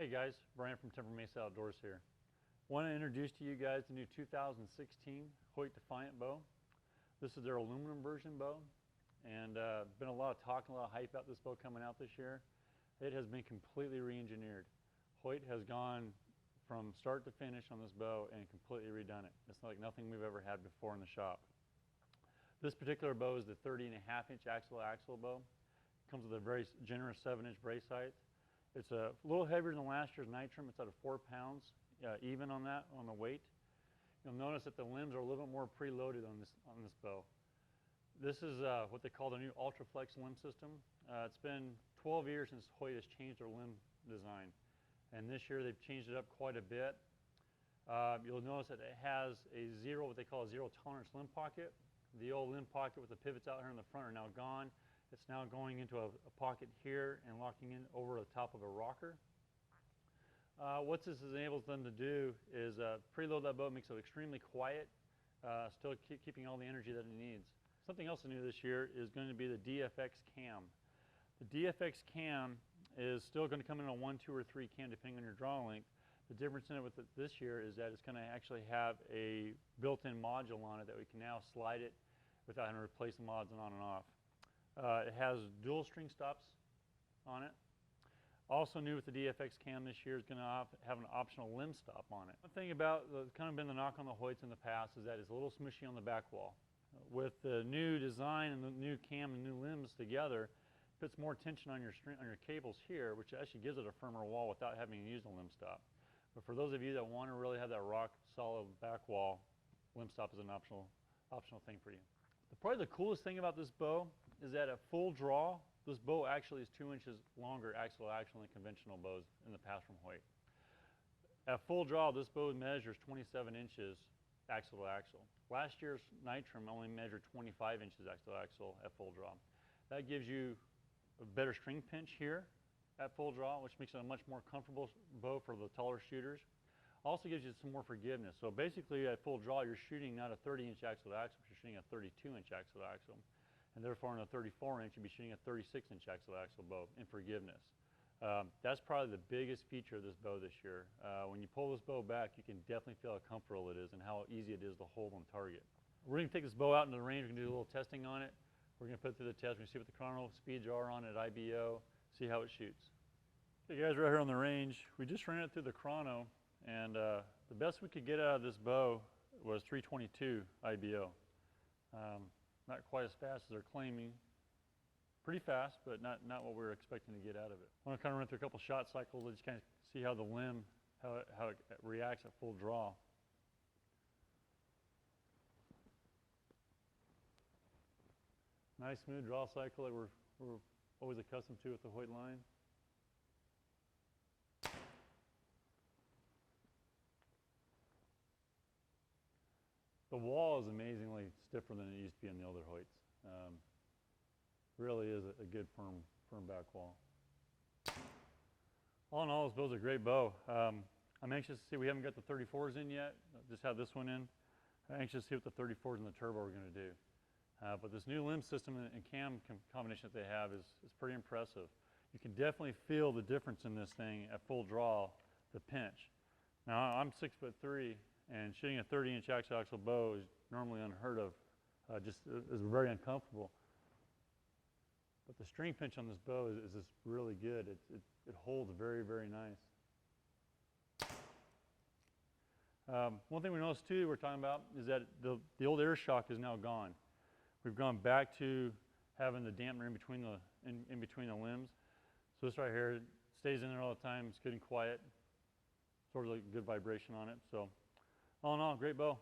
Hey guys, Brian from Mesa Outdoors here. Want to introduce to you guys the new 2016 Hoyt Defiant bow. This is their aluminum version bow, and been a lot of talk and a lot of hype about this bow coming out this year. It has been completely re-engineered. Hoyt has gone from start to finish on this bow and completely redone it. It's like nothing we've ever had before in the shop. This particular bow is the 30.5-inch axle-to-axle bow. It comes with a very generous 7-inch brace height. It's a little heavier than last year's Nitram. It's at 4 pounds even on that, on the weight. You'll notice that the limbs are a little bit more preloaded on this bow. This is what they call the new UltraFlex limb system. It's been 12 years since Hoyt has changed their limb design, and this year they've changed it up quite a bit. You'll notice that it has what they call a zero tolerance limb pocket. The old limb pocket with the pivots out here in the front are now gone. It's now going into a pocket here and locking in over the top of a rocker. What this enables them to do is preload that bow, makes it extremely quiet, still keeping all the energy that it needs. Something else new this year is going to be the DFX cam. The DFX cam is still going to come in a 1, 2, or 3 cam depending on your draw length. The difference in it with this year is that it's going to actually have a built-in module on it that we can now slide it without having to replace the mods on and off. It has dual string stops on it. Also new with the DFX cam this year is going to have an optional limb stop on it. One thing about kind of been the knock on the Hoyts in the past is that it's a little smushy on the back wall. With the new design and the new cam and new limbs together, it puts more tension on your cables here, which actually gives it a firmer wall without having to use a limb stop. But for those of you that want to really have that rock solid back wall, limb stop is an optional thing for you. Probably the coolest thing about this bow is that at full draw, this bow actually is 2 inches longer axle-to-axle than conventional bows in the past from Hoyt. At full draw, this bow measures 27 inches axle-to-axle. Last year's Nitram only measured 25 inches axle-to-axle at full draw. That gives you a better string pinch here at full draw, which makes it a much more comfortable bow for the taller shooters. Also gives you some more forgiveness. So basically at full draw, you're shooting not a 30-inch axle-to-axle, but you're shooting a 32-inch axle-to-axle. And therefore on a 34-inch, you'd be shooting a 36-inch axle-to-axle bow in forgiveness. That's probably the biggest feature of this bow this year. When you pull this bow back, you can definitely feel how comfortable it is and how easy it is to hold on target. We're going to take this bow out into the range. We're going to do a little testing on it. We're going to put it through the test. We're going to see what the chrono speeds are on it at IBO, see how it shoots. Hey guys, right here on the range, we just ran it through the chrono, and the best we could get out of this bow was 322 IBO. Not quite as fast as they're claiming. Pretty fast, but not what we were expecting to get out of it. I want to kind of run through a couple shot cycles and just kind of see how the limb, how it reacts at full draw. Nice smooth draw cycle that we're always accustomed to with the Hoyt line. The wall is amazingly stiffer than it used to be on the older Hoyts. Really is a good firm back wall. All in all, this bow's a great bow. I'm anxious to see, we haven't got the 34s in yet, just have this one in. I'm anxious to see what the 34s and the turbo are going to do. But this new limb system and cam combination that they have is pretty impressive. You can definitely feel the difference in this thing at full draw, the pinch. Now I'm 6'3", and shooting a 30-inch axle-to-axle bow is normally unheard of. Just is very uncomfortable. But the string pinch on this bow is just really good. It holds very, very nice. One thing we noticed too, we're talking about, is that the old air shock is now gone. We've gone back to having the dampener in between the limbs. So this right here stays in there all the time. It's good and quiet. Sort of like good vibration on it. So all in all, great bow.